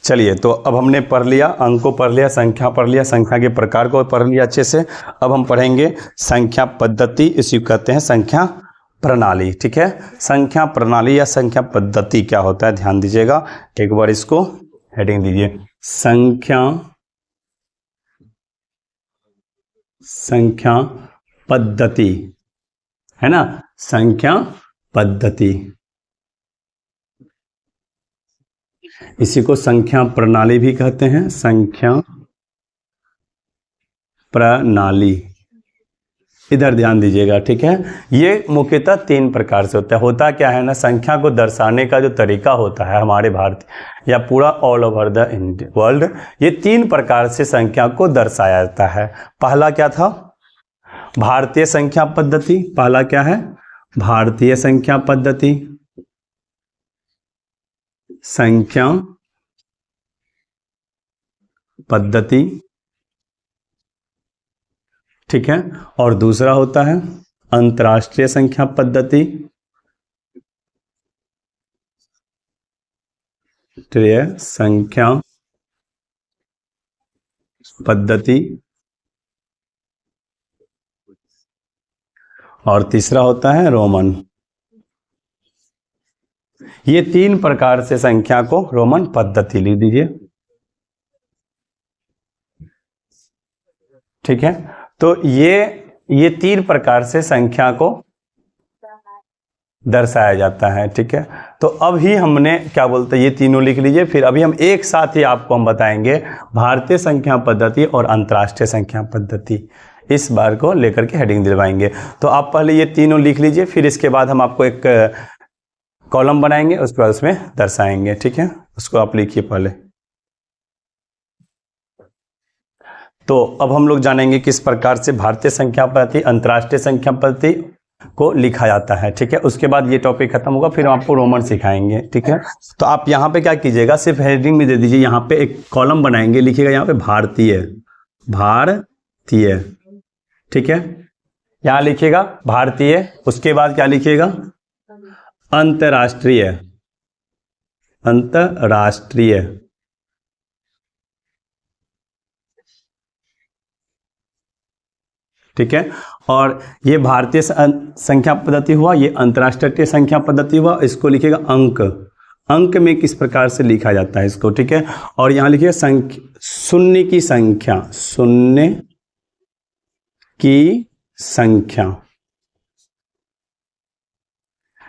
चलिए, तो अब हमने पढ़ लिया, अंक को पढ़ लिया, संख्या पढ़ लिया, संख्या के प्रकार को पढ़ लिया अच्छे से। अब हम पढ़ेंगे संख्या पद्धति, इसी को कहते हैं संख्या प्रणाली। ठीक है, संख्या प्रणाली या संख्या पद्धति क्या होता है, ध्यान दीजिएगा, एक बार इसको हेडिंग दीजिए, संख्या पद्धति, है ना, संख्या पद्धति, इसी को संख्या प्रणाली भी कहते हैं, संख्या प्रणाली। इधर ध्यान दीजिएगा, ठीक है। ये मुख्यतः 3 प्रकार से होता क्या है ना, संख्या को दर्शाने का जो तरीका होता है हमारे भारत या पूरा ऑल ओवर द वर्ल्ड, ये 3 प्रकार से संख्या को दर्शाया जाता है। पहला क्या था, भारतीय संख्या पद्धति। पहला क्या है, भारतीय संख्या पद्धति, संख्या पद्धति, ठीक है। और दूसरा होता है अंतर्राष्ट्रीय संख्या पद्धति, संख्या पद्धति, और तीसरा होता है रोमन। ये 3 प्रकार से संख्या को रोमन पद्धति लिख दीजिए, ठीक है। तो ये 3 प्रकार से संख्या को दर्शाया जाता है, ठीक है। तो अभी हमने क्या बोलते हैं, ये तीनों लिख लीजिए, फिर अभी हम एक साथ ही आपको हम बताएंगे भारतीय संख्या पद्धति और अंतर्राष्ट्रीय संख्या पद्धति, इस बार को लेकर के हेडिंग दिलवाएंगे। तो आप पहले ये तीनों लिख लीजिए, फिर इसके बाद हम आपको एक कॉलम बनाएंगे, उसके बाद उसमें दर्शाएंगे, ठीक है। उसको आप लिखिए पहले। तो अब हम लोग जानेंगे किस प्रकार से भारतीय संख्या पद्धति, अंतर्राष्ट्रीय संख्या पद्धति को लिखा जाता है, ठीक है। उसके बाद ये टॉपिक खत्म होगा, फिर हम आपको रोमन सिखाएंगे, ठीक है। तो आप यहाँ पे क्या कीजिएगा, सिर्फ हेडिंग में दे दीजिए, यहाँ पे एक कॉलम बनाएंगे, लिखिएगा यहाँ पे भारतीय, भारतीय, ठीक है। यहाँ लिखिएगा भारतीय, उसके बाद क्या लिखिएगा, अंतर्राष्ट्रीय, अंतर्राष्ट्रीय, ठीक है। और ये भारतीय संख्या पद्धति हुआ, ये अंतर्राष्ट्रीय संख्या पद्धति हुआ, इसको लिखिएगा अंक, अंक में किस प्रकार से लिखा जाता है इसको, ठीक है। और यहां लिखिए शून्य की संख्या, शून्य की संख्या,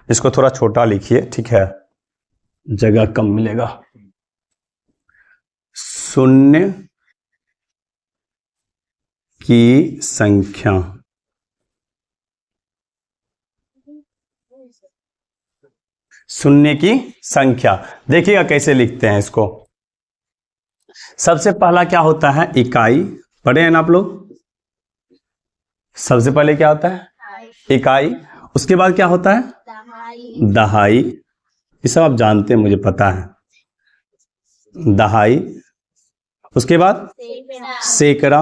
इसको थोड़ा छोटा लिखिए, ठीक है, जगह कम मिलेगा। शून्य की संख्या, शून्य की संख्या, देखिएगा कैसे लिखते हैं इसको। सबसे पहला क्या होता है, इकाई, पढ़े हैं ना आप लोग। सबसे पहले क्या होता है, इकाई। उसके बाद क्या होता है, दहाई, ये सब आप जानते हैं, मुझे पता है, दहाई। उसके बाद सैकड़ा,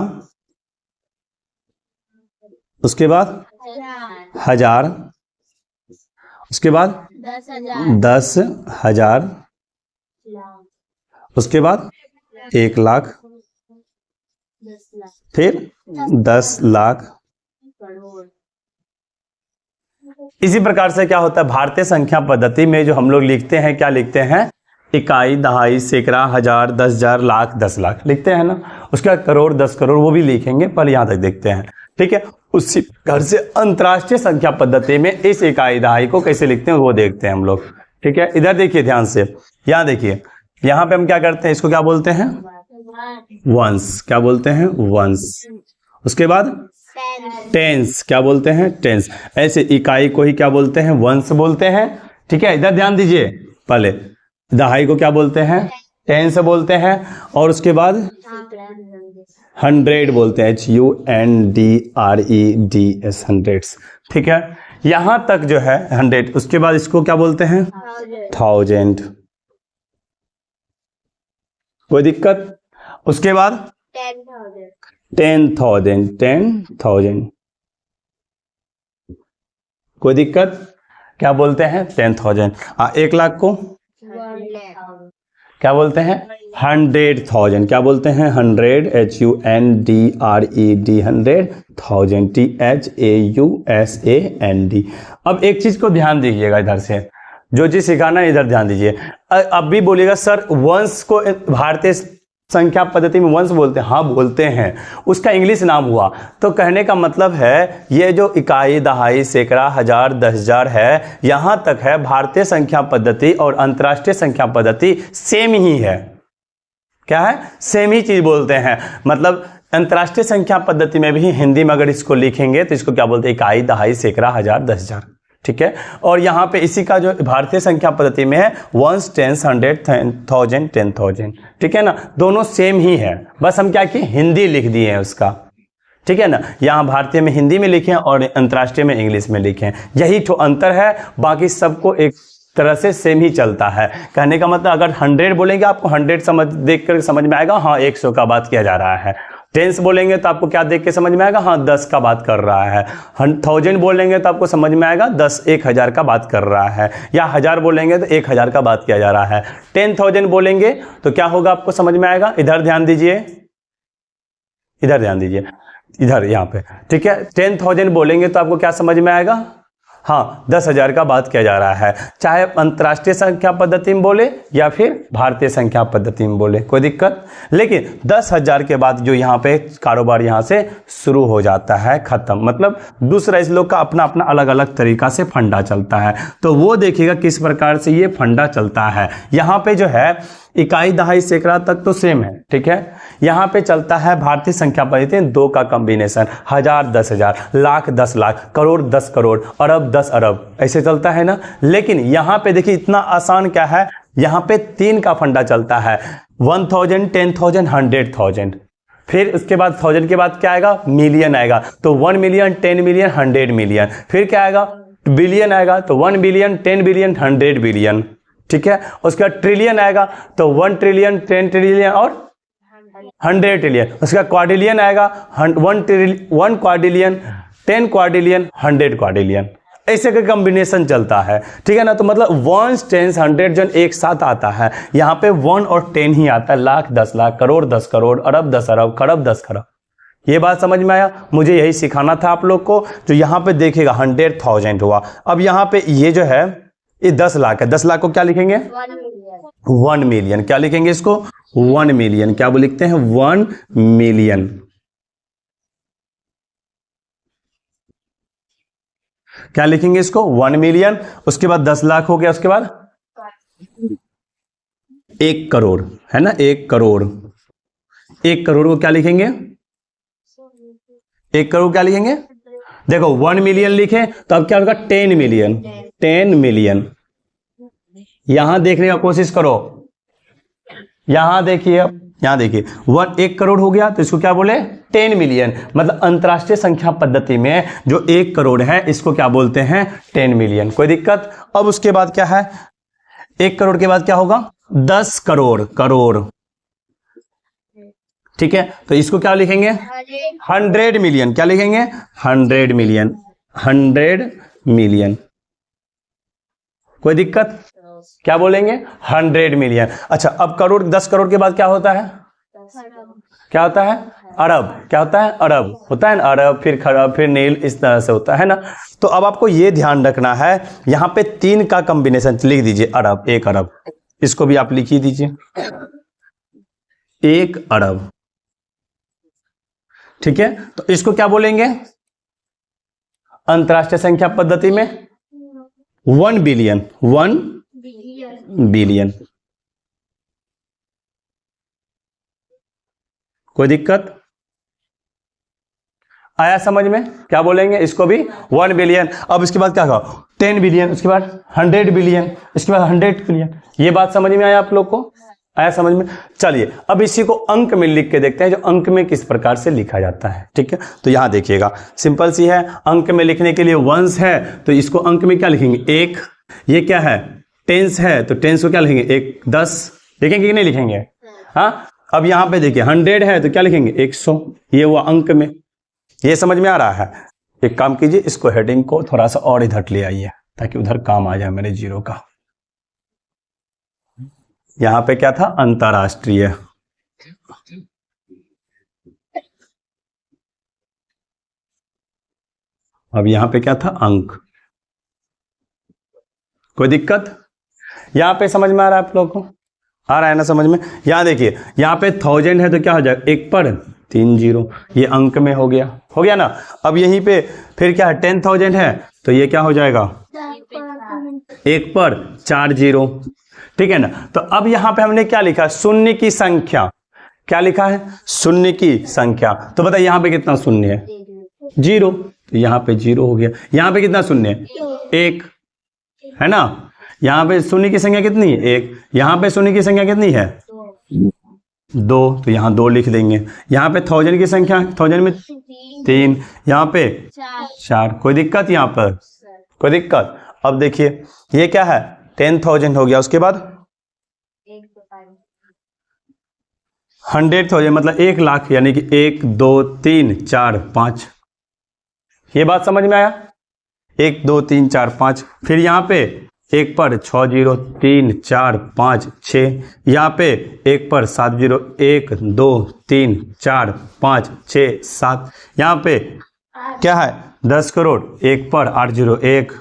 उसके बाद हजार, उसके बाद 10,000, उसके बाद 1 लाख, फिर 10 लाख। इसी प्रकार से क्या होता है, भारतीय संख्या पद्धति में जो हम लोग लिखते हैं, क्या लिखते हैं, इकाई, दहाई, सैकड़ा, हजार, 10,000, लाख, 10 लाख लिखते हैं ना। उसके बाद करोड़, 10 करोड़, वो भी लिखेंगे, पर यहां तक देखते हैं, ठीक है। उसी प्रकार से अंतर्राष्ट्रीय संख्या पद्धति में इस इकाई, दहाई को कैसे लिखते हैं वो देखते हैं हम लोग, ठीक है। इधर देखिए ध्यान से, यहां देखिए, यहां पे हम क्या करते हैं, इसको क्या बोलते हैं, वंस, क्या बोलते हैं, वंस। उसके बाद टेंस, क्या बोलते हैं, टेंस। ऐसे इकाई को ही क्या बोलते हैं, वंस बोलते हैं, ठीक है। इधर ध्यान दीजिए, पहले दहाई को क्या बोलते हैं, टेंस बोलते हैं, और उसके बाद 100 बोलते हैं, HUNDREDS, 100, ठीक है। यहां तक जो है 100, उसके बाद इसको क्या बोलते हैं, 1000, कोई दिक्कत। उसके बाद 10,000, कोई दिक्कत, क्या बोलते हैं, 10,000। 1 लाख को क्या बोलते हैं? 100,000। क्या बोलते हैं? 100, HUNDRED, 100,000, THAUSAND। अब एक चीज को ध्यान दीजिएगा, इधर से जो चीज सिखाना है इधर ध्यान दीजिए। अब भी बोलिएगा सर वंश को भारतीय संख्या पद्धति में वंश बोलते हैं? हाँ बोलते हैं, उसका इंग्लिश नाम हुआ। तो कहने का मतलब है ये जो इकाई, दहाई, सैकड़ा, हजार, 10,000 है, यहां तक है भारतीय संख्या पद्धति और अंतर्राष्ट्रीय संख्या पद्धति सेम ही है। क्या है? सेम ही चीज बोलते हैं। मतलब अंतर्राष्ट्रीय संख्या पद्धति में भी हिंदी में अगर इसको लिखेंगे तो इसको क्या बोलते हैं? इकाई, दहाई, सैकड़ा, हजार, 10,000। ठीक है। और यहाँ पे इसी का जो भारतीय संख्या पद्धति में है वंस, टेंस, 100, 1000, 10,000। ठीक है ना, दोनों सेम ही है, बस हम क्या किए? हिंदी लिख दिए हैं उसका। ठीक है ना, यहाँ भारतीय में हिंदी में लिखे हैं और अंतर्राष्ट्रीय में इंग्लिश में लिखे हैं, यही तो अंतर है। बाकी सबको एक तरह से सेम ही चलता है। कहने का मतलब अगर 100 बोलेंगे आपको 100 देख कर समझ में आएगा, हाँ 100 का बात किया जा रहा है। 10 बोलेंगे तो आपको क्या देख के समझ में आएगा? हाँ 10 का बात कर रहा है। 1000 बोलेंगे तो आपको समझ में आएगा 10,000 का बात कर रहा है। या 1000 बोलेंगे तो 1000 का बात किया जा रहा है। 10,000 बोलेंगे तो क्या होगा आपको समझ में आएगा? इधर ध्यान दीजिए, इधर ध्यान दीजिए, इधर यहाँ पे। ठीक है, 10,000 बोलेंगे तो आपको क्या समझ में आएगा? हाँ 10,000 का बात किया जा रहा है, चाहे अंतर्राष्ट्रीय संख्या पद्धति में बोले या फिर भारतीय संख्या पद्धति में बोले, कोई दिक्कत। लेकिन 10,000 के बाद जो यहाँ पे कारोबार यहाँ से शुरू हो जाता है, खत्म। मतलब दूसरा इस लोग का अपना अपना अलग अलग तरीका से फंडा चलता है। तो वो देखिएगा किस प्रकार से ये फंडा चलता है। यहाँ पे जो है इकाई, दहाई, सैकड़ा तक तो सेम है। ठीक है, यहाँ पे चलता है भारतीय संख्या पद्धति 2 का कॉम्बिनेशन, 1000, 10,000, लाख, 10 लाख, करोड़, 10 करोड़, अरब, 10 अरब, ऐसे चलता है ना। लेकिन यहाँ पे देखिए इतना आसान क्या है, यहाँ पे 3 का फंडा चलता है, 1000, 10,000, 100,000। फिर उसके बाद 1000 के बाद क्या आएगा? मिलियन आएगा, तो 1 मिलियन, 10 मिलियन, 100 मिलियन। फिर क्या आएगा? बिलियन आएगा, तो 1 बिलियन, 10 बिलियन, 100 बिलियन। ठीक है, उसके बाद ट्रिलियन आएगा, तो 1 ट्रिलियन, 10 ट्रिलियन और 100 ट्रिलियन। उसका क्वाड्रिलियन आएगा, 1 क्वाड्रिलियन, 10 क्वाड्रिलियन, 100 क्वाड्रिलियन, ऐसे का कॉम्बिनेशन चलता है। ठीक है ना, तो मतलब 1, 10, 100 जन एक साथ आता है। यहाँ पे 1 और 10 ही आता है, लाख, 10 लाख, करोड़, 10 करोड़, अरब, 10 अरब, खरब, 10 खरब। ये बात समझ में आया? मुझे यही सिखाना था आप लोग को। जो यहाँ पे देखिएगा 100,000 हुआ। अब यहाँ पे ये जो है ये 10 लाख है, 10 लाख को क्या लिखेंगे? 1 मिलियन। क्या लिखेंगे इसको? 1 मिलियन। क्या वो लिखते हैं? 1 मिलियन। क्या लिखेंगे इसको? 1 मिलियन। उसके बाद 10 लाख हो गया, उसके बाद 1 करोड़, है ना, 1 करोड़। 1 करोड़ को क्या लिखेंगे? 1 करोड़ क्या लिखेंगे? देखो 1 मिलियन लिखे तो अब क्या होगा? 10 मिलियन, 10 मिलियन। यहां देखने का कोशिश करो, यहां देखिए, यहां देखिए 1 करोड़ हो गया तो इसको क्या बोले? 10 मिलियन। मतलब अंतरराष्ट्रीय संख्या पद्धति में जो 1 करोड़ है इसको क्या बोलते हैं? 10 मिलियन। कोई दिक्कत? अब उसके बाद क्या है? 1 करोड़ के बाद क्या होगा? 10 करोड़, करोड़। ठीक है, तो इसको क्या लिखेंगे? 100 मिलियन। क्या लिखेंगे? 100 मिलियन, 100 मिलियन। कोई दिक्कत? क्या बोलेंगे? 100 मिलियन। अच्छा, अब करोड़, 10 करोड़ के बाद क्या होता है? क्या होता है? अरब। क्या होता है? अरब होता है ना, अरब, फिर खरब, फिर नील, इस तरह से होता है ना। तो अब आपको ये ध्यान रखना है, यहां पे 3 का कॉम्बिनेशन लिख दीजिए, अरब, 1 अरब। इसको भी आप लिख ही दीजिए, 1 अरब। ठीक है, तो इसको क्या बोलेंगे अंतरराष्ट्रीय संख्या पद्धति में? 1 बिलियन, 1 बिलियन। कोई दिक्कत? आया समझ में? क्या बोलेंगे इसको भी? 1 बिलियन। अब इसके बाद क्या होगा? 10 बिलियन, उसके बाद 100 बिलियन, इसके बाद 100 ट्रिलियन। ये बात समझ में आया आप लोग को? आया समझ में? चलिए अब इसी को अंक में लिख के देखते हैं, जो अंक में किस प्रकार से लिखा जाता है। ठीक है, तो यहां देखिएगा सिंपल सी है। अंक में लिखने के लिए वंस है तो इसको अंक में क्या लिखेंगे? 1। ये क्या है? टेंस है तो टेंस को क्या लिखेंगे? 1, 10 लिखेंगे कि नहीं लिखेंगे? हाँ, अब यहां पे देखिए 100 है तो क्या लिखेंगे? 100। ये हुआ अंक में। ये समझ में आ रहा है? एक काम कीजिए, इसको हेडिंग को थोड़ा सा और इधर ले आइए ताकि उधर काम आ जाए मेरे जीरो का। यहां पे क्या था, अंतरराष्ट्रीय। अब यहां पे क्या था, अंक। कोई दिक्कत यहां पे समझ में आ रहा है आप लोगों को? आ रहा है ना समझ में? यहां देखिए, यहां पे 1000 है तो क्या हो जाएगा, एक पर 3 जीरो, ये अंक में हो गया ना। अब यहीं पे फिर क्या है, 10,000 है तो ये क्या हो जाएगा, एक पर 4 जीरो, ठीक है ना। तो अब यहां पे हमने क्या लिखा, शून्य की संख्या। क्या लिखा है, शून्य की संख्या। तो बताइए यहां पे कितना शून्य है, जीरो, तो यहां पे जीरो हो गया। यहां पे कितना शून्य है, एक, है ना। यहां पे शून्य की संख्या कितनी है, एक। यहां पे शून्य की संख्या कितनी है, दो, तो यहां दो लिख देंगे। यहां पे 1000 की संख्या, 1000 में 3, यहां पे 4। कोई दिक्कत यहां पर, कोई दिक्कत? अब देखिए ये क्या है, 10,000 हो गया, उसके बाद 100,000 मतलब 1 लाख, यानी कि 1 2 3 4 5। ये बात समझ में आया, 1 2 3 4 5। फिर यहां पे एक पर 6 जीरो, 3 4 5 6, यहाँ पे एक पर 7 जीरो, 1 2 3 4 5 6 7, यहाँ पे क्या है 10 करोड़, एक पर 8 जीरो, 1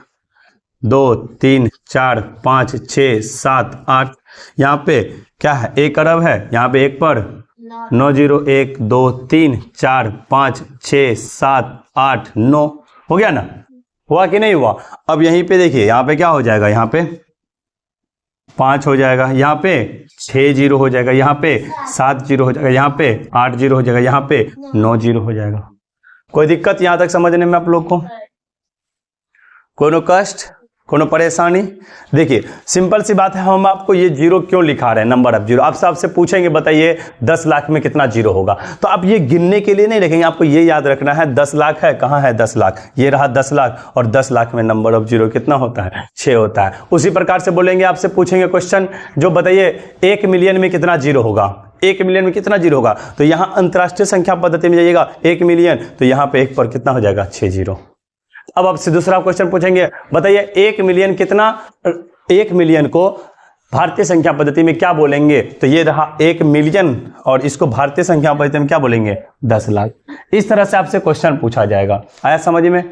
2 3 4 5 6 7 8, यहाँ पे क्या है 1 अरब है, यहाँ पे एक पर 9 जीरो, 1 2 3 4 5 6 7 8 9। हो गया ना, हुआ कि नहीं हुआ? अब यहीं पे देखिए, यहाँ पे क्या हो जाएगा, यहाँ पे 5 हो जाएगा, यहाँ पे 6 जीरो हो जाएगा, यहाँ पे 7 जीरो हो जाएगा, यहाँ पे 8 जीरो हो जाएगा, यहाँ पे 9 जीरो हो जाएगा। कोई दिक्कत यहां तक समझने में आप लोग को? कोनो कष्ट, कोनो परेशानी? देखिए सिंपल सी बात है, हम आपको ये जीरो क्यों लिखा रहे हैं, नंबर ऑफ जीरो। आपसे पूछेंगे बताइए 10 लाख में कितना जीरो होगा, तो आप ये गिनने के लिए नहीं लिखेंगे, आपको ये याद रखना है 10 लाख है, कहाँ है 10 लाख, ये रहा 10 लाख, और 10 लाख में नंबर ऑफ जीरो कितना होता है, 6 होता है। उसी प्रकार से बोलेंगे, आपसे पूछेंगे क्वेश्चन जो बताइए 1 मिलियन में कितना जीरो होगा, 1 मिलियन में कितना जीरो होगा, तो यहाँ अंतरराष्ट्रीय संख्या पद्धति में जाइएगा 1 मिलियन, तो यहाँ पे 1 पर कितना हो जाएगा, 6 जीरो। अब आपसे दूसरा क्वेश्चन पूछेंगे, बताइए 1 मिलियन कितना, 1 मिलियन को भारतीय संख्या पद्धति में क्या बोलेंगे, तो ये रहा 1 मिलियन, और इसको भारतीय संख्या पद्धति में क्या बोलेंगे, 10 लाख। इस तरह से आपसे क्वेश्चन पूछा जाएगा। आया समझ में?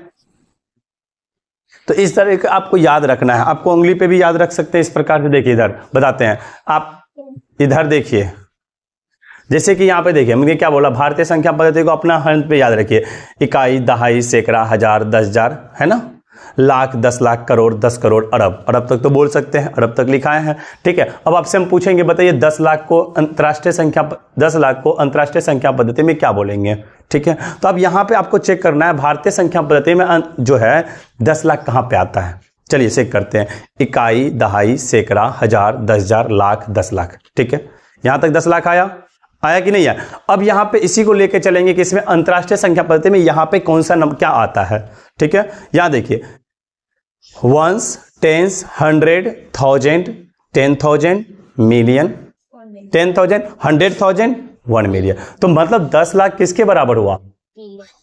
तो इस तरह का आपको याद रखना है, आपको उंगली पे भी याद रख सकते हैं इस प्रकार से। देखिए इधर बताते हैं, आप इधर देखिए, जैसे कि यहाँ पे देखिए मैंने क्या बोला, भारतीय संख्या पद्धति को अपना हाथ पे याद रखिए, इकाई, दहाई, सैकड़ा, हजार, 10,000, है ना, लाख, 10 लाख, करोड़, 10 करोड़, अरब, अरब तक तो बोल सकते हैं, अरब तक लिखाए हैं, ठीक है। अब आपसे हम पूछेंगे बताइए 10 लाख को अंतरराष्ट्रीय संख्या, 10 लाख को अंतरराष्ट्रीय संख्या पद्धति में क्या बोलेंगे, ठीक है। तो अब यहाँ पे आपको चेक करना है भारतीय संख्या पद्धति में जो है 10 लाख कहाँ पे आता है। चलिए चेक करते हैं, इकाई, दहाई, सैकड़ा, हजार, 10,000, लाख, 10 लाख, ठीक है। यहाँ तक 10 लाख आया कि नहीं आया? अब यहाँ पे इसी को लेके चलेंगे कि इसमें अंतरराष्ट्रीय संख्या पद्धति में यहाँ पे कौन सा नंबर क्या आता है, ठीक है। यहाँ देखिए, वंस, टेंस, 100, 1000, 10,000, मिलियन, 10,000, 100,000, 1 मिलियन। तो मतलब 10 लाख किसके बराबर हुआ,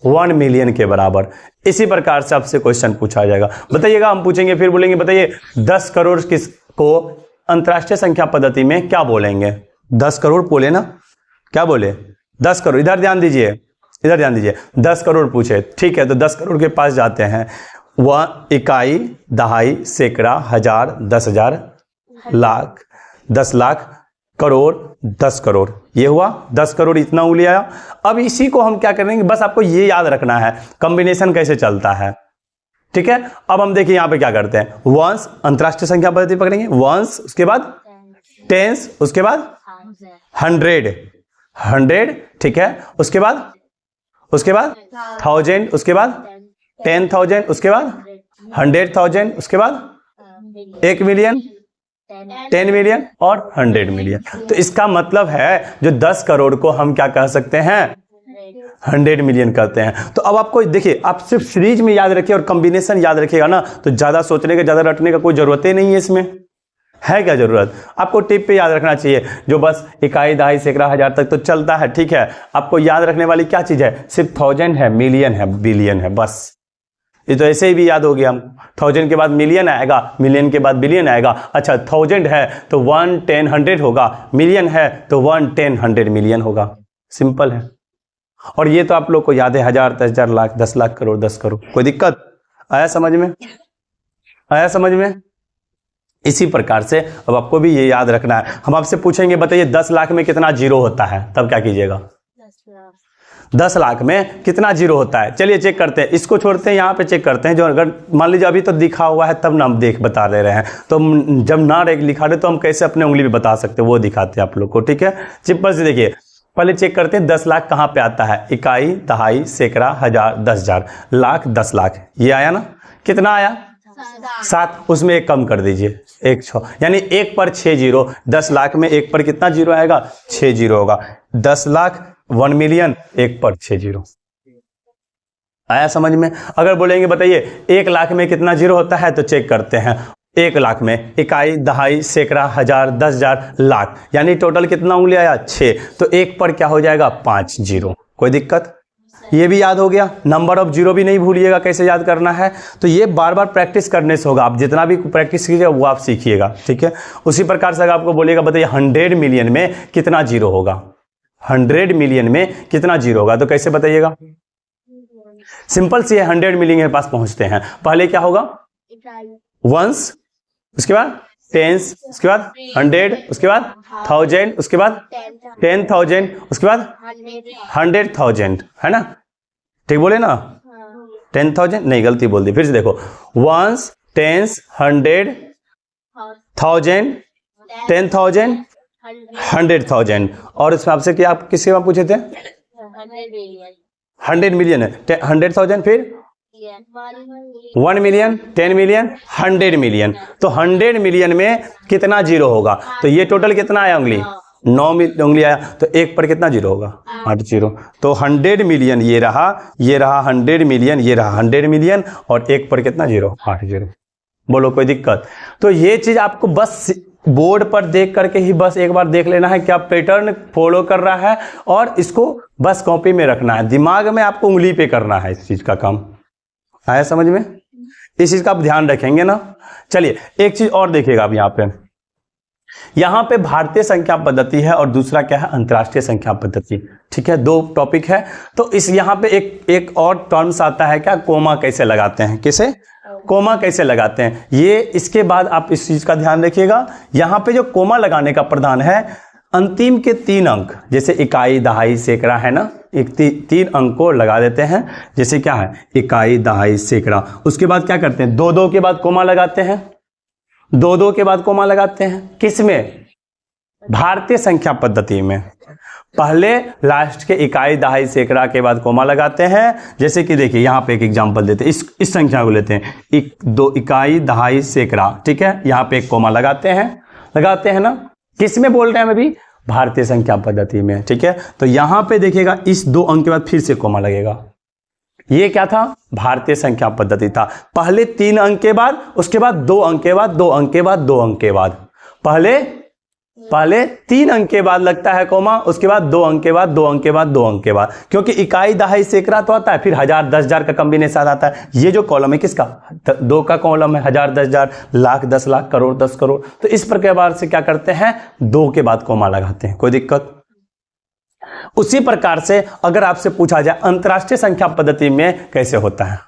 1 मिलियन के बराबर। इसी प्रकार से आपसे क्वेश्चन पूछा जाएगा। बताइएगा, हम पूछेंगे फिर बोलेंगे बताइए 10 करोड़ किसको अंतरराष्ट्रीय संख्या पद्धति में क्या बोलेंगे। 10 करोड़ बोले ना, क्या बोले, 10 करोड़। इधर ध्यान दीजिए, इधर ध्यान दीजिए, 10 करोड़ पूछे, ठीक है। तो 10 करोड़ के पास जाते हैं, वह इकाई, दहाई, सैकड़ा, हजार, 10,000, लाख, 10 लाख, करोड़, 10 करोड़, ये हुआ 10 करोड़, इतना उंगली आया। अब इसी को हम क्या करेंगे, बस आपको ये याद रखना है कॉम्बिनेशन कैसे चलता है, ठीक है। अब हम देखिए यहाँ पे क्या करते हैं, वंस, अंतरराष्ट्रीय संख्या पद्धति पकड़ेंगे, वंस, उसके बाद टेंस, उसके बाद 100, ठीक है। उसके बाद 1000, उसके बाद 10,000, उसके बाद 100,000, उसके बाद 1 मिलियन, 10 मिलियन और 100 मिलियन। तो इसका मतलब है जो 10 करोड़ को हम क्या कह सकते हैं, 100 मिलियन कहते हैं। तो अब आपको देखिए, आप सिर्फ सीरीज में याद रखिए और कॉम्बिनेशन याद रखिएगा ना, तो ज्यादा सोचने का, ज्यादा रटने का कोई जरूरत ही नहीं है इसमें, है क्या जरूरत? आपको टिप पे याद रखना चाहिए, जो बस इकाई, दहाई, सैकड़ा, हजार तक तो चलता है, ठीक है। आपको याद रखने वाली क्या चीज है, सिर्फ 1000 है, मिलियन है, बिलियन है, बस ये तो ऐसे ही भी याद हो गया हमको। 1000 के बाद मिलियन आएगा, मिलियन के बाद बिलियन आएगा। अच्छा 1000 है तो 1 10 100 होगा, मिलियन है तो 1 10 100 मिलियन होगा। सिंपल है। और ये तो आप लोग को याद है, 1000 10,000 लाख 10 लाख करोड़ 10 करोड़। कोई दिक्कत आया समझ में? आया समझ में? इसी प्रकार से अब आपको भी ये याद रखना है। हम आपसे पूछेंगे बताइए 10 लाख में कितना जीरो होता है, तब क्या कीजिएगा? 10 लाख में कितना जीरो होता है? चलिए चेक करते हैं, इसको छोड़ते हैं, यहाँ पे चेक करते हैं। जो अगर मान लीजिए अभी तो दिखा हुआ है तब ना हम बता दे रहे हैं, तो जब ना लिखा रहे तो हम कैसे अपने उंगली पे बता सकते हैं, वो दिखाते हैं आप लोग को। ठीक है, सिंपल से देखिए, पहले चेक करते हैं 10 लाख कहाँ पे आता है। इकाई, दहाई, सैकड़ा, हजार, 10,000, लाख, 10 लाख, ये आया ना? कितना आया? 7। उसमें एक कम कर दीजिए, 1 6, यानी 1 पर 6 जीरो। 10 लाख में 1 पर कितना जीरो आएगा? 6 जीरो होगा। 10 लाख 1 मिलियन, 1 पर 6 जीरो। आया समझ में? अगर बोलेंगे बताइए 1 लाख में कितना जीरो होता है, तो चेक करते हैं। 1 लाख में इकाई, दहाई, सैकड़ा, हजार, 10,000, लाख, यानी टोटल कितना उंगली आया? 6। तो 1 पर क्या हो जाएगा? 5 जीरो। कोई दिक्कत? ये भी याद हो गया। नंबर ऑफ जीरो भी नहीं भूलिएगा कैसे याद करना है। तो ये बार बार प्रैक्टिस करने से होगा। आप जितना भी प्रैक्टिस कीजिएगा वो आप सीखिएगा। ठीक है, उसी प्रकार से अगर आपको बोलिएगा बताइए 100 मिलियन में कितना जीरो होगा, 100 मिलियन में कितना जीरो होगा, तो कैसे बताइएगा? सिंपल सी है, 100 मिलियन के पास पहुंचते हैं। पहले क्या होगा? वंस, उसके बाद टेंस, उसके बाद 100, उसके बाद 1000, उसके बाद 10,000, उसके बाद 100,000, है ना? ठीक बोले ना? 10,000 नहीं, गलती बोल दी, फिर से देखो। Once, tens, 100, 1000, 10,000, 100,000। और इसमें आपसे क्या, आप किसके बारे में पूछे थे? 100 मिलियन है, 100,000, फिर 1 मिलियन, 10 मिलियन, 100 मिलियन। तो 100 मिलियन में कितना जीरो होगा? तो ये टोटल कितना आया उंगली? 9 उंगली आया। तो 1 पर कितना जीरो होगा? 8 जीरो। तो 100 मिलियन ये रहा, ये रहा 100 मिलियन, ये रहा 100 मिलियन, और 1 पर कितना जीरो? 8 जीरो। बोलो कोई दिक्कत? तो ये चीज आपको बस बोर्ड पर देख करके ही बस एक बार देख लेना है, क्या पैटर्न फॉलो कर रहा है, और इसको बस कॉपी में रखना है। दिमाग में आपको उंगली पे करना है इस चीज का काम। आया समझ में? इस चीज का आप ध्यान रखेंगे ना। चलिए एक चीज और देखिएगा आप यहाँ पे भारतीय संख्या पद्धति है और दूसरा क्या है? अंतरराष्ट्रीय संख्या पद्धति। ठीक है, 2 टॉपिक है। तो इस यहाँ पे एक और टर्म्स आता है, क्या? कोमा कैसे लगाते हैं, कैसे कोमा कैसे लगाते हैं, ये इसके बाद आप इस चीज का ध्यान रखिएगा। यहाँ पे जो कोमा लगाने का प्रधान है, अंतिम के 3 अंक, जैसे इकाई, दहाई, सैकड़ा है ना, एक 3 अंक को लगा देते हैं। जैसे क्या है? इकाई, दहाई, सैकड़ा। उसके बाद क्या करते हैं? 2 2 के बाद कोमा लगाते हैं, 2 2 के बाद कोमा लगाते हैं। किसमें? भारतीय संख्या पद्धति में। पहले लास्ट के इकाई, दहाई, सैकड़ा के बाद कोमा लगाते हैं। जैसे कि देखिए यहाँ पे एक एग्जांपल देते हैं, इस संख्या को लेते हैं, 2 इकाई, दहाई, सैकड़ा। ठीक है, यहाँ पे एक कोमा लगाते हैं ना। किसमें बोल रहे हैं हम अभी? भारतीय संख्या पद्धति में। ठीक है, तो यहां पे देखिएगा इस 2 अंक के बाद फिर से कोमा लगेगा। ये क्या था? भारतीय संख्या पद्धति था। पहले 3 अंक के बाद, उसके बाद 2 अंक के बाद, 2 अंक के बाद, 2 अंक के बाद, पहले 3 अंक के बाद लगता है कोमा, उसके बाद 2 अंक के बाद, 2 अंक के बाद, 2 अंक के बाद, क्योंकि इकाई, दहाई, सैकड़ा तो आता है, फिर हजार, 10,000 का कॉम्बिनेशन आता है। ये जो कॉलम है किसका? 2 का कॉलम है, 1000, 10,000, लाख, 10 लाख, करोड़, 10 करोड़। तो इस प्रकार से क्या करते हैं? 2 के बाद कोमा लगाते हैं। कोई दिक्कत? उसी प्रकार से अगर आपसे पूछा जाए अंतरराष्ट्रीय संख्या पद्धति में कैसे होता है,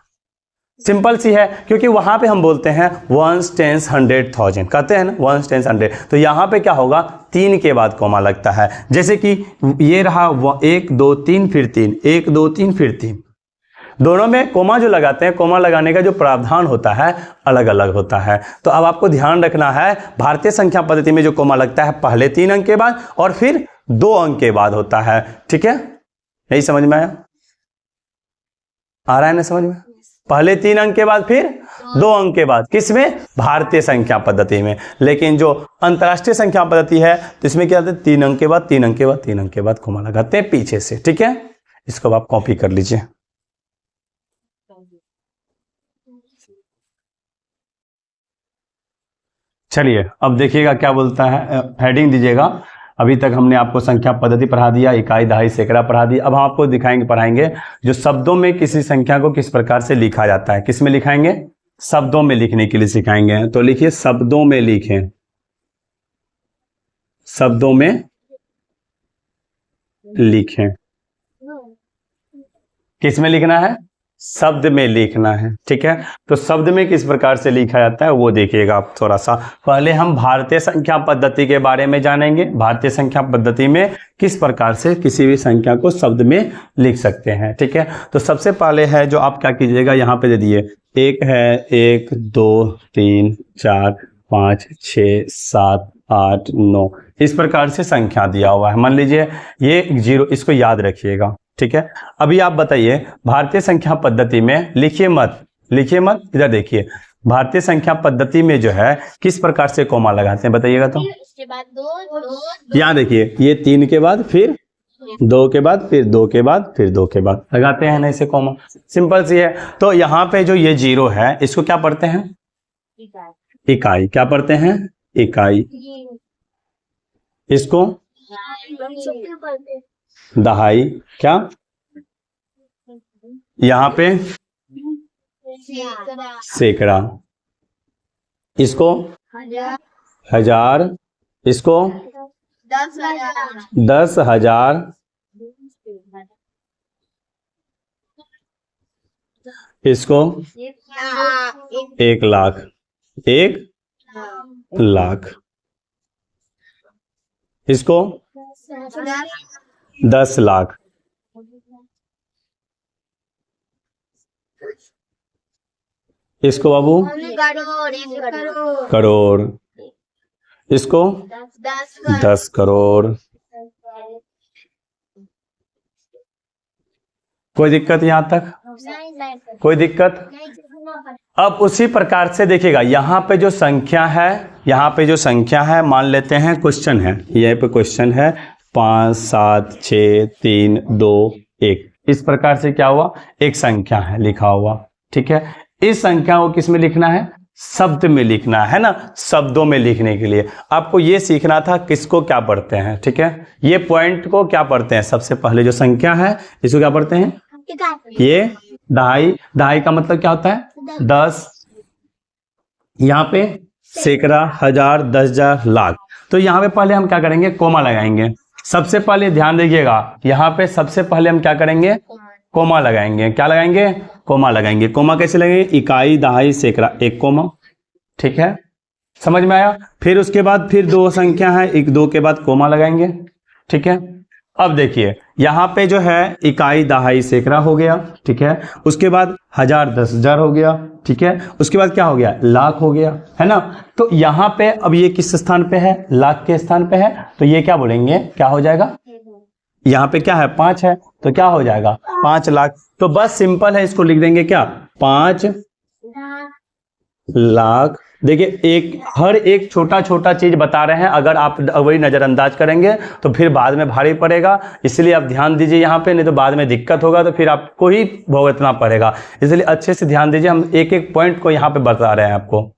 सिंपल सी है, क्योंकि वहां पे हम बोलते हैं 1 10 100 1000 कहते हैं ना, 1 10 100। तो यहां पे क्या होगा? 3 के बाद कोमा लगता है। जैसे कि ये रहा 1 2 3 फिर 3, 1 2 3 फिर 3। दोनों में कोमा जो लगाते हैं, कोमा लगाने का जो प्रावधान होता है अलग अलग होता है। तो अब आपको ध्यान रखना है, भारतीय संख्या पद्धति में जो कोमा लगता है पहले 3 अंक के बाद और फिर 2 अंक के बाद होता है। ठीक है, यही समझ में आया? आ रहा है ना समझ में? पहले 3 अंक के बाद फिर 2 अंक के बाद, किसमें? भारतीय संख्या पद्धति में। लेकिन जो अंतरराष्ट्रीय संख्या पद्धति है तो इसमें क्या होता है? 3 अंक के बाद, 3 अंक के बाद, 3 अंक के बाद कोमा लगाते हैं पीछे से। ठीक है, इसको आप कॉपी कर लीजिए। चलिए अब देखिएगा क्या बोलता है, हेडिंग दीजिएगा। अभी तक हमने आपको संख्या पद्धति पढ़ा दिया, इकाई, दहाई, सैकड़ा पढ़ा दिया। अब हम आपको पढ़ाएंगे जो शब्दों में किसी संख्या को किस प्रकार से लिखा जाता है। किस में लिखाएंगे? शब्दों में लिखने के लिए सिखाएंगे। तो लिखिए, शब्दों में लिखें। शब्दों में लिखें। किस में लिखना है? शब्द में लिखना है। ठीक है, तो शब्द में किस प्रकार से लिखा जाता है वो देखिएगा आप थोड़ा सा। पहले हम भारतीय संख्या पद्धति के बारे में जानेंगे। भारतीय संख्या पद्धति में किस प्रकार से किसी भी संख्या को शब्द में लिख सकते हैं। ठीक है, तो सबसे पहले है जो आप क्या कीजिएगा, यहाँ पे दे दिए, एक है 1 2 3 4 5 6 7 8 9, इस प्रकार से संख्या दिया हुआ है। मान लीजिए ये 0, इसको याद रखिएगा। ठीक है, अभी आप बताइए भारतीय संख्या पद्धति में, लिखिए मत, इधर देखिए, भारतीय संख्या पद्धति में जो है किस प्रकार से कोमा लगाते हैं बताइएगा। तो इसके बाद दो, यहाँ देखिए, ये 3 के बाद फिर 2 के बाद फिर 2 के बाद फिर 2 के बाद लगाते हैं ना इसे कोमा। सिंपल सी है। तो यहाँ पे जो ये 0 है इसको क्या पढ़ते हैं? इकाई। क्या पढ़ते हैं? इकाई। इसको दहाई। क्या? यहाँ पे सैकड़ा। इसको हजार। इसको 10,000। इसको 1 लाख। 1 लाख। इसको 10 लाख। इसको बाबू करोड़। इसको 10 करोड़। कोई दिक्कत यहाँ तक? कोई दिक्कत? अब उसी प्रकार से देखिएगा, यहाँ पे जो संख्या है, मान लेते हैं क्वेश्चन है, यहीं पे क्वेश्चन है 5 7 6 3 2 1, इस प्रकार से क्या हुआ, एक संख्या है लिखा हुआ। ठीक है, इस संख्या को किस में लिखना है? शब्द में लिखना है ना। शब्दों में लिखने के लिए आपको ये सीखना था किसको क्या पढ़ते हैं। ठीक है, ये पॉइंट को क्या पढ़ते हैं? सबसे पहले जो संख्या है इसको क्या पढ़ते हैं? ये दहाई। दहाई का मतलब क्या होता है? 10। यहाँ पे सैकड़ा, हजार, 10,000, लाख। तो यहाँ पे पहले हम क्या करेंगे? कोमा लगाएंगे। सबसे पहले ध्यान दीजिएगा, यहाँ पे सबसे पहले हम क्या करेंगे? कोमा लगाएंगे। क्या लगाएंगे? कोमा लगाएंगे। कोमा कैसे लगेंगे? इकाई, दहाई, सैकड़ा, 1 कोमा। ठीक है, समझ में आया? फिर उसके बाद फिर 2 संख्या है, 1 2 के बाद कोमा लगाएंगे। ठीक है, अब देखिए यहाँ पे जो है इकाई, दहाई, सैकड़ा हो गया। ठीक है, उसके बाद हजार, 10,000 हो गया। ठीक है, उसके बाद क्या हो गया? लाख हो गया, है ना। तो यहाँ पे अब ये किस स्थान पे है? लाख के स्थान पे है। तो ये क्या बोलेंगे? क्या हो जाएगा? यहाँ पे क्या है? 5 है, तो क्या हो जाएगा? 5 लाख। तो बस सिंपल है, इसको लिख देंगे क्या? 5 लाख। देखिए हर एक छोटा छोटा चीज बता रहे हैं, अगर आप वही नजरअंदाज करेंगे तो फिर बाद में भारी पड़ेगा। इसलिए आप ध्यान दीजिए यहाँ पे, नहीं तो बाद में दिक्कत होगा तो फिर आपको ही भुगतना पड़ेगा। इसलिए अच्छे से ध्यान दीजिए, हम एक एक पॉइंट को यहाँ पे बता रहे हैं आपको।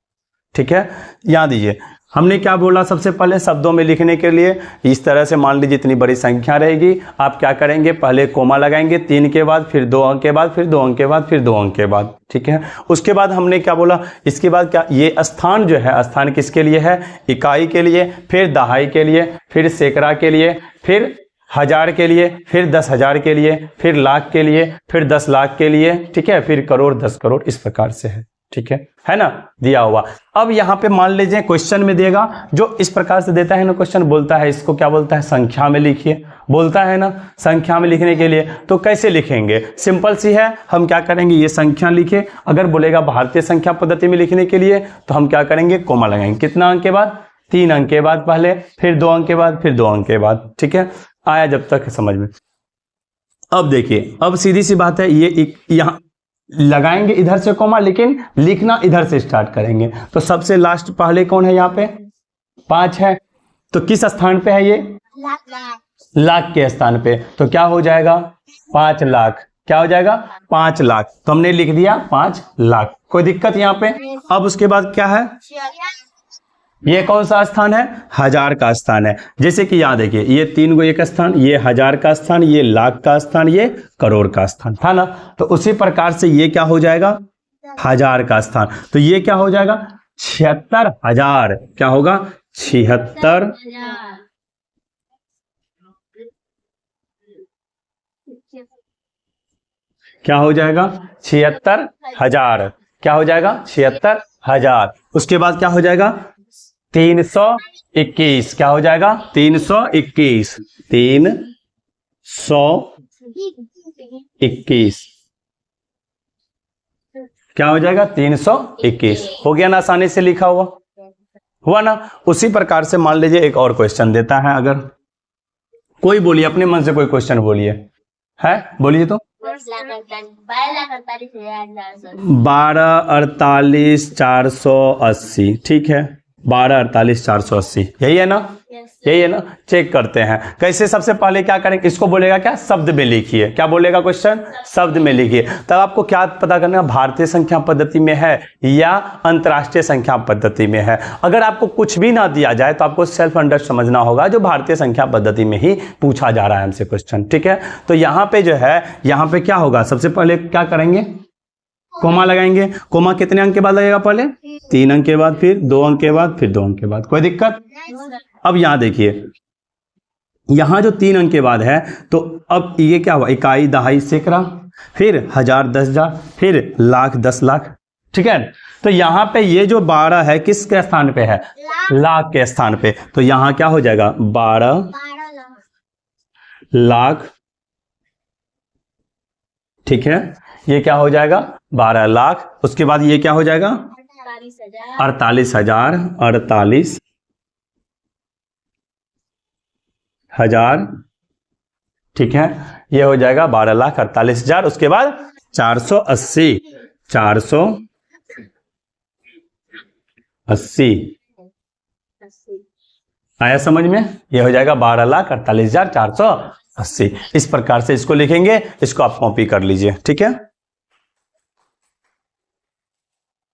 ठीक है, यहाँ दीजिए, हमने क्या बोला? सबसे पहले शब्दों में लिखने के लिए इस तरह से, मान लीजिए इतनी बड़ी संख्या रहेगी, आप क्या करेंगे? पहले कोमा लगाएंगे 3 के बाद, फिर 2 अंक के बाद, फिर 2 अंक के बाद, फिर 2 अंक के बाद। ठीक है, उसके बाद हमने क्या बोला? इसके बाद क्या? ये स्थान जो है, स्थान किसके लिए है? इकाई के लिए, फिर दहाई के लिए, फिर सैकड़ा के लिए, फिर हजार के लिए, फिर 10,000 के लिए, फिर लाख के लिए, फिर 10 लाख के लिए। ठीक है, फिर करोड़, 10 करोड़, इस प्रकार से है। ठीक है ना, दिया हुआ। अब यहाँ पे मान लीजिए क्वेश्चन में देगा, जो इस प्रकार से देता है ना क्वेश्चन, बोलता है इसको क्या बोलता है? संख्या में लिखिए, बोलता है ना संख्या में लिखने के लिए। तो कैसे लिखेंगे? सिंपल सी है, हम क्या करेंगे? ये संख्या लिखे। अगर बोलेगा भारतीय संख्या पद्धति में लिखने के लिए तो हम क्या करेंगे? कोमा लगाएंगे। कितना अंक के बाद? 3 अंक के बाद पहले, फिर 2 अंक के बाद, फिर 2 अंक के बाद। ठीक है, आया जब तक समझ में? अब देखिए, अब सीधी सी बात है, ये यहाँ लगाएंगे इधर से कोमा, लेकिन लिखना इधर से स्टार्ट करेंगे। तो सबसे लास्ट पहले कौन है? यहाँ पे 5 है, तो किस स्थान पे है ये? लाख के स्थान पे। तो क्या हो जाएगा? 5 लाख। क्या हो जाएगा? 5 लाख। तो हमने लिख दिया 5 लाख। कोई दिक्कत यहाँ पे? अब उसके बाद क्या है? ये कौन सा स्थान है? हजार का स्थान है। जैसे कि यहाँ देखिए, ये 3 को एक स्थान, ये हजार का स्थान, ये लाख का स्थान, ये करोड़ का स्थान था ना। तो उसी प्रकार से ये क्या हो जाएगा? हजार का स्थान। तो ये क्या हो जाएगा? 76,000। क्या होगा? 76। क्या हो जाएगा? 76,000। क्या हो जाएगा? 76,000। उसके बाद क्या हो जाएगा? 321। क्या हो जाएगा? 321। 321 क्या हो जाएगा? 321। हो गया ना? आसानी से लिखा हुआ ना। उसी प्रकार से मान लीजिए एक और क्वेश्चन देता है। अगर कोई बोलिए, अपने मन से कोई क्वेश्चन बोलिए, है बोलिए तो। 12,48,480। ठीक है, 12,48,480 यही है ना? यही है ना? चेक करते हैं कैसे। सबसे पहले क्या करेंगे? इसको बोलेगा क्या? शब्द में लिखिए। क्या बोलेगा क्वेश्चन? शब्द में लिखिए। तब आपको क्या पता करना है? भारतीय संख्या पद्धति में है या अंतर्राष्ट्रीय संख्या पद्धति में है। अगर आपको कुछ भी ना दिया जाए तो आपको सेल्फ अंडर समझना होगा, जो भारतीय संख्या पद्धति में ही पूछा जा रहा है हमसे क्वेश्चन। ठीक है, तो यहाँ पे जो है, यहाँ पे क्या होगा? सबसे पहले क्या करेंगे? कोमा लगाएंगे। कोमा कितने अंक के बाद लगेगा? पहले 3 अंक के बाद, फिर 2 अंक के बाद, फिर 2 अंक के बाद। कोई दिक्कत? अब यहां देखिए, यहां जो 3 अंक के बाद है, तो अब ये क्या हुआ? इकाई, दहाई, सैकड़ा, फिर हजार, 10,000, फिर लाख, 10 लाख। ठीक है, तो यहां पे ये जो 12 है किसके स्थान पे है? लाख के स्थान पे। तो यहां क्या हो जाएगा? 12 लाख। ठीक है, ये क्या हो जाएगा? 12 लाख। उसके बाद ये क्या हो जाएगा? 48,000। 48,000। ठीक है, ये हो जाएगा 12,48,000। उसके बाद 480। 480 आया समझ में? ये हो जाएगा 12,48,480। इस प्रकार से इसको लिखेंगे। इसको आप कॉपी कर लीजिए। ठीक है।